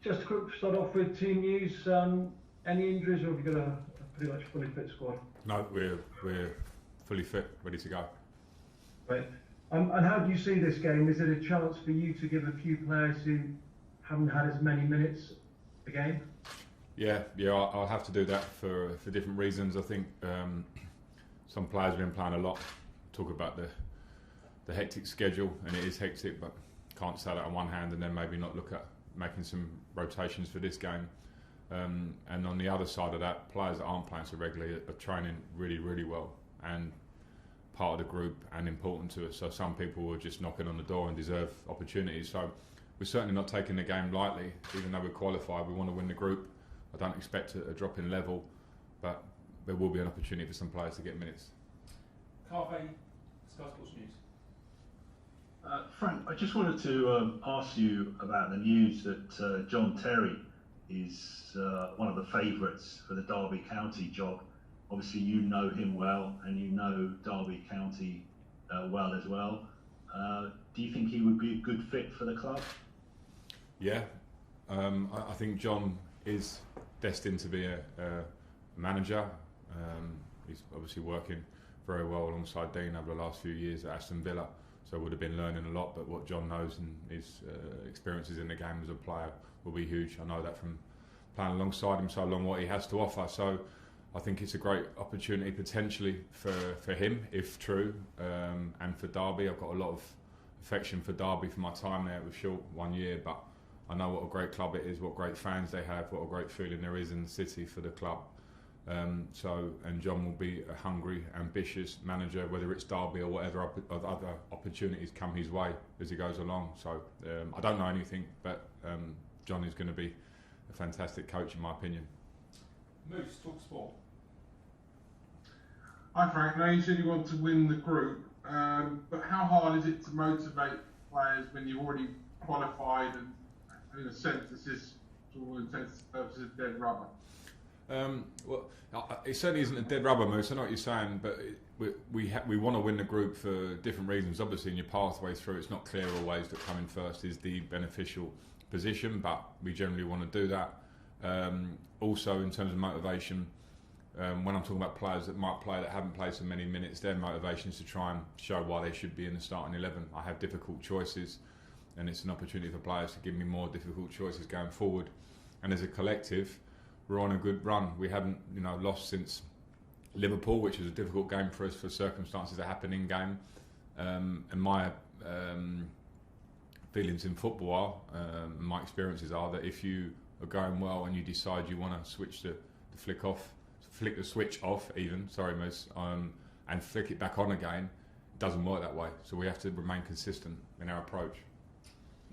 Just a quick start off with team news. Any injuries, or have you got a pretty much fully fit squad? No, we're fully fit, ready to go. Right. And how do you see this game? Is it a chance for you to give a few players who haven't had as many minutes a game? Yeah, I'll have to do that for different reasons. I think some players have been playing a lot. Talk about the hectic schedule, and it is hectic, but can't say that on one hand and then maybe not look at making some rotations for this game. And on the other side of that, players that aren't playing so regularly are training really, really well and part of the group and important to us. So some people are just knocking on the door and deserve opportunities. So we're certainly not taking the game lightly. Even though we're qualified, we want to win the group. I don't expect a drop in level, but there will be an opportunity for some players to get minutes. Carve, Sky Sports News. Frank, I just wanted to ask you about the news that John Terry is one of the favourites for the Derby County job. Obviously, you know him well, and you know Derby County well as well. Do you think he would be a good fit for the club? Yeah, I think John is destined to be a manager. He's obviously working very well alongside Dean over the last few years at Aston Villa, so would have been learning a lot, but what John knows and his experiences in the game as a player will be huge. I know that from playing alongside him so long, what he has to offer. So I think it's a great opportunity potentially for him, if true, and for Derby. I've got a lot of affection for Derby for my time there. It was short, 1 year, but I know what a great club it is, what great fans they have, what a great feeling there is in the city for the club. And John will be a hungry, ambitious manager, whether it's Derby or whatever other opportunities come his way as he goes along. So I don't know anything, but John is going to be a fantastic coach in my opinion. Moose, talk sport. Hi Frank, now you said you want to win the group, but how hard is it to motivate players when you've already qualified and in a sense this is, to all intents and purposes, dead rubber? Well, it certainly isn't a dead rubber, Moose. I know what you're saying, but we want to win the group for different reasons. Obviously, in your pathway through, it's not clear always that coming first is the beneficial position, but we generally want to do that. Also, in terms of motivation, when I'm talking about players that might play that haven't played so many minutes, their motivation is to try and show why they should be in the starting 11. I have difficult choices, and it's an opportunity for players to give me more difficult choices going forward. And as a collective, we're on a good run. We haven't, lost since Liverpool, which was a difficult game for us for circumstances that happen in game. And my feelings in football are, my experiences are that if you are going well and you decide you want to switch the flick the switch off, Moose, and flick it back on again, it doesn't work that way. So we have to remain consistent in our approach.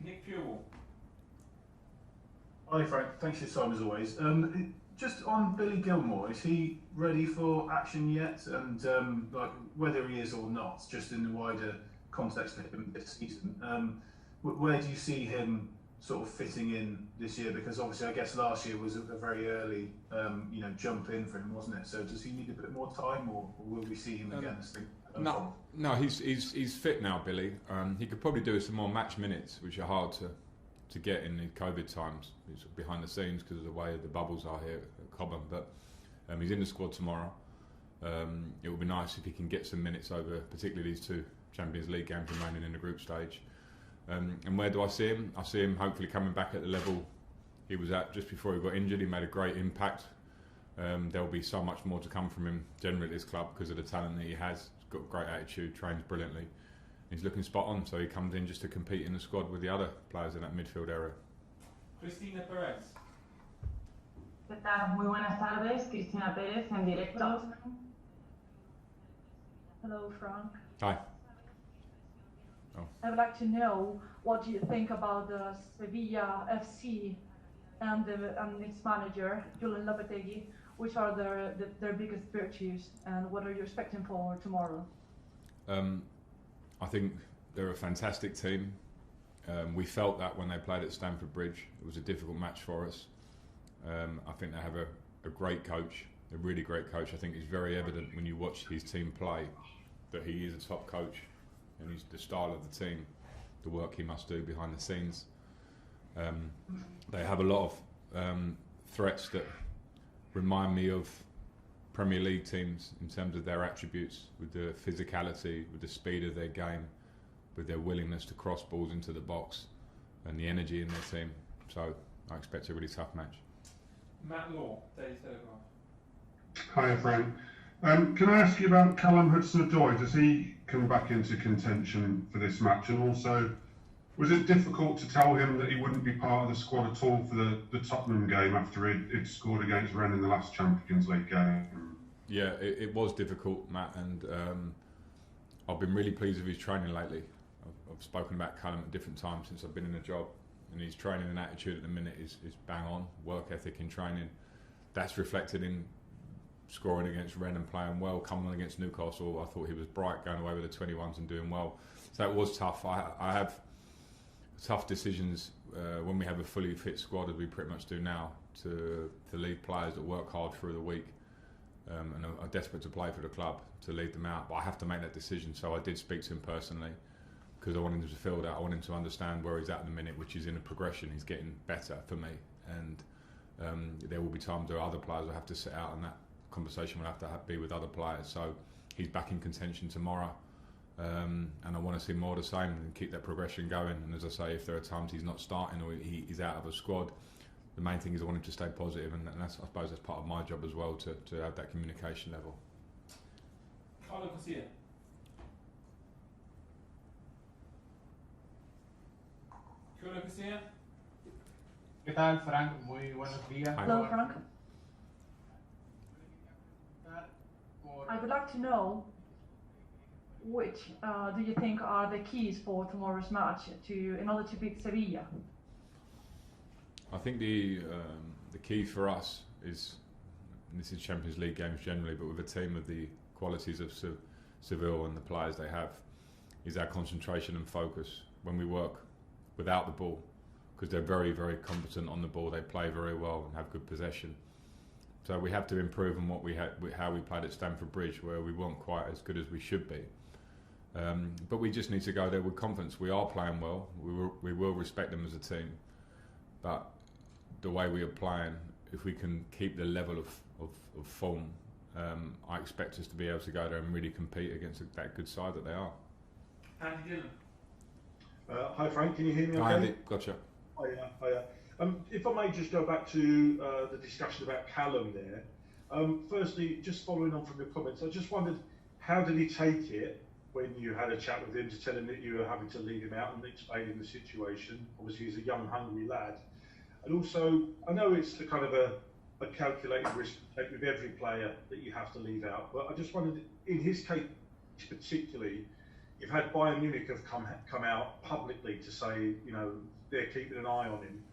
Nick Fuel. Hi Frank, thanks for your time as always. Just on Billy Gilmore, is he ready for action yet? And whether he is or not, just in the wider context of him this season, where do you see him sort of fitting in this year? Because obviously I guess last year was a very early jump in for him, wasn't it? So does he need a bit more time, or will we see him again? No, he's fit now, Billy. He could probably do some more match minutes, which are hard to get in the COVID times. He's behind the scenes because of the way the bubbles are here at Cobham, but he's in the squad tomorrow. It would be nice if he can get some minutes over, particularly these two Champions League games remaining in the group stage. And where do I see him? I see him hopefully coming back at the level he was at just before he got injured. He made a great impact. There'll be so much more to come from him generally at this club because of the talent that he has. He's got a great attitude, trains brilliantly. He's looking spot on, so he comes in just to compete in the squad with the other players in that midfield area. Cristina Perez. ¿Qué tal? Muy buenas tardes, Cristina Pérez en directo. Hello, Frank. Hi. Oh. I would like to know what do you think about the Sevilla FC and its manager, Julian Lopetegui. Which are their biggest virtues, and what are you expecting for tomorrow? I think they're a fantastic team. We felt that when they played at Stamford Bridge. It was a difficult match for us. I think they have a great coach, a really great coach. I think it's very evident when you watch his team play that he is a top coach, and he's the style of the team, the work he must do behind the scenes. They have a lot of threats that remind me of Premier League teams in terms of their attributes, with the physicality, with the speed of their game, with their willingness to cross balls into the box, and the energy in their team. So I expect a really tough match. Matt Law, Daily Telegraph. Hi, Frank. Can I ask you about Callum Hudson-Odoi? Does he come back into contention for this match? And also, was it difficult to tell him that he wouldn't be part of the squad at all for the Tottenham game after he'd scored against Rennes in the last Champions League game? Yeah, it was difficult, Matt, and I've been really pleased with his training lately. I've spoken about Callum at different times since I've been in the job, and his training and attitude at the minute is bang on. Work ethic in training, that's reflected in scoring against Rennes and playing well. Coming on against Newcastle, I thought he was bright, going away with the 21s and doing well. So it was tough. I have tough decisions when we have a fully fit squad, as we pretty much do now, to leave players that work hard through the week and are desperate to play for the club, to leave them out. But I have to make that decision. So I did speak to him personally, because I want him to feel that. I want him to understand where he's at in the minute, which is in a progression. He's getting better for me, and there will be times where other players will have to sit out, and that conversation will have to be with other players. So he's back in contention tomorrow, and I want to see more of the same and keep that progression going. And as I say, if there are times he's not starting or he's out of a squad, the main thing is I want him to stay positive, and that's, I suppose that's part of my job as well, to have that communication level. Carlo Garcia. Carlo Garcia. ¿Qué tal, Frank? Muy buenos días. Hello, Frank. I would like to know which do you think are the keys for tomorrow's match in order to beat Sevilla? I think the key for us is, and this is Champions League games generally, but with a team of the qualities of Sevilla and the players they have, is our concentration and focus when we work without the ball, because they're very, very competent on the ball. They play very well and have good possession. So we have to improve on what we had, how we played at Stamford Bridge, where we weren't quite as good as we should be. But we just need to go there with confidence. We are playing well. We will respect them as a team. But the way we are playing, if we can keep the level of form, I expect us to be able to go there and really compete against that good side that they are. Andy Dillon. Hi Frank, can you hear me okay? Hi Andy, gotcha. Hiya. If I may just go back to the discussion about Callum there. Firstly, just following on from your comments, I just wondered, how did he take it when you had a chat with him to tell him that you were having to leave him out and explain him the situation? Obviously he's a young, hungry lad. And also, I know it's the kind of a calculated risk to take with every player that you have to leave out, but I just wondered, in his case particularly, you've had Bayern Munich have come out publicly to say, you know, they're keeping an eye on him.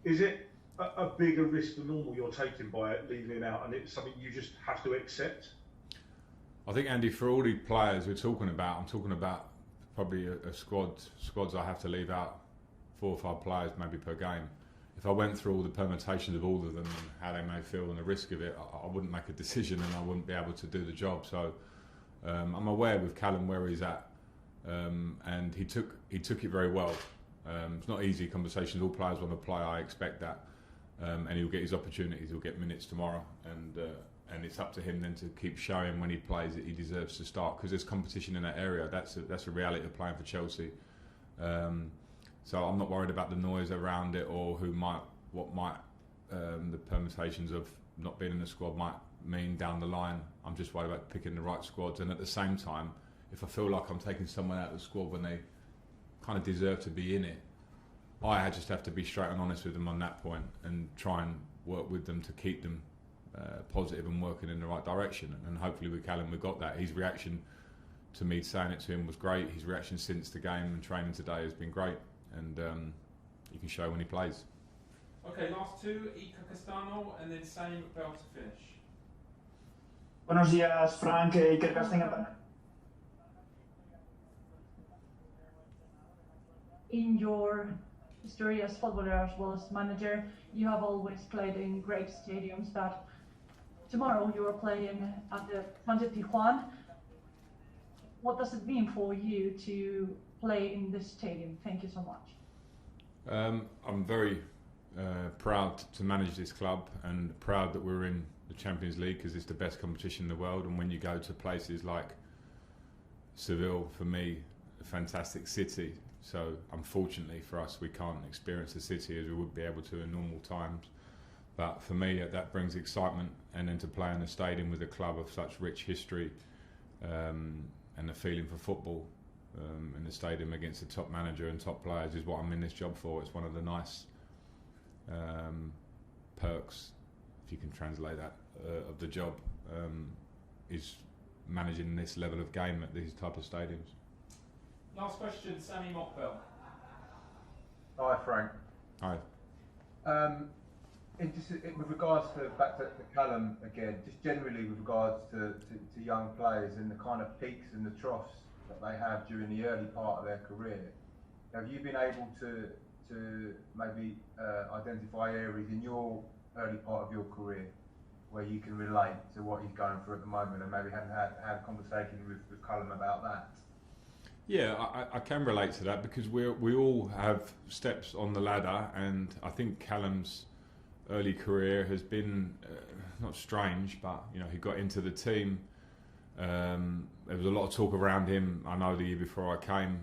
Is it a bigger risk than normal you're taking by leaving him out, and it's something you just have to accept? I think, Andy, for all the players we're talking about, I'm talking about probably a squads I have to leave out 4 or 5 players maybe per game. If I went through all the permutations of all of them and how they may feel and the risk of it, I wouldn't make a decision and I wouldn't be able to do the job. So I'm aware with Callum where he's at, and he took it very well. It's not easy conversations. All players want to play. I expect that, and he'll get his opportunities. He'll get minutes tomorrow, and it's up to him then to keep showing when he plays that he deserves to start, because there's competition in that area. That's a reality of playing for Chelsea. So I'm not worried about the noise around it or what might the permutations of not being in the squad might mean down the line. I'm just worried about picking the right squads, and at the same time, if I feel like I'm taking someone out of the squad when they kind of deserve to be in it, I just have to be straight and honest with them on that point and try and work with them to keep them positive and working in the right direction. And hopefully with Callum we got that. His reaction to me saying it to him was great. His reaction since the game and training today has been great, and you can show when he plays. Okay, last 2, Iker Castano and then same bell to finish. Buenos días, Frank. Iker Castano. In your history as footballer as well as manager, you have always played in great stadiums, but tomorrow you are playing at the Fuente Tijuana. What does it mean for you to play in this stadium? Thank you so much. I'm very proud to manage this club and proud that we're in the Champions League because it's the best competition in the world. And when you go to places like Seville, for me, a fantastic city. So unfortunately for us, we can't experience the city as we would be able to in normal times. But for me, that brings excitement, and then to play in a stadium with a club of such rich history and a feeling for football in the stadium against the top manager and top players is what I'm in this job for. It's one of the nice perks, if you can translate that, of the job, is managing this level of game at these type of stadiums. Last question, Sammy Mockbell. Hi, Frank. Hi. With regards to back to Callum again, just generally with regards to young players and the kind of peaks and the troughs that they have during the early part of their career, have you been able to maybe identify areas in your early part of your career where you can relate to what he's going through at the moment, and maybe had a conversation with Callum about that? Yeah, I can relate to that because we all have steps on the ladder, and I think Callum's early career has been not strange, but he got into the team. There was a lot of talk around him, I know, the year before I came,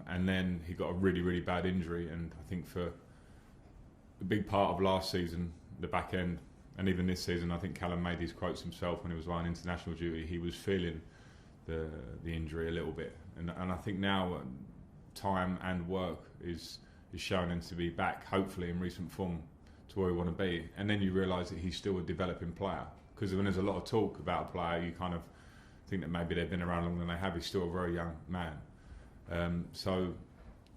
and then he got a really, really bad injury, and I think for a big part of last season, the back end, and even this season, I think Callum made these quotes himself when he was on international duty. He was feeling the injury a little bit, and I think now time and work is showing him to be back, hopefully in recent form, to where we want to be. And then you realise that he's still a developing player, because when there's a lot of talk about a player, you kind of think that maybe they've been around longer than they have. He's still a very young man. So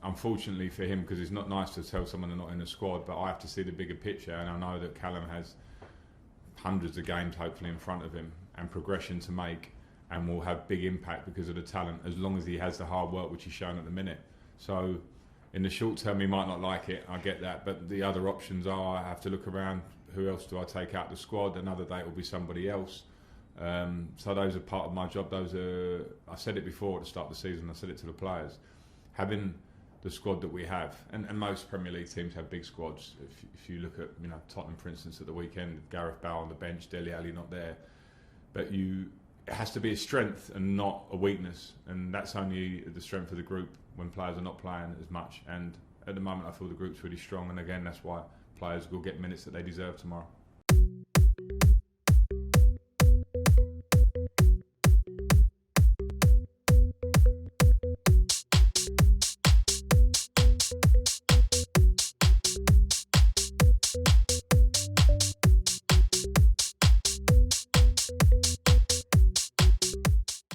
unfortunately for him, because it's not nice to tell someone they're not in the squad, but I have to see the bigger picture, and I know that Callum has hundreds of games hopefully in front of him and progression to make, and will have big impact because of the talent, as long as he has the hard work which he's shown at the minute. So in the short term he might not like it, I get that, but the other options are, I have to look around, who else do I take out the squad? Another day it will be somebody else. So those are part of my job. I said it before at the start of the season, I said it to the players, having the squad that we have, and most Premier League teams have big squads. If you look at Tottenham, for instance, at the weekend, Gareth Bale on the bench, Dele Alli not there, but it has to be a strength and not a weakness, and that's only the strength of the group when players are not playing as much. And at the moment I feel the group's really strong, and again that's why players will get minutes that they deserve tomorrow.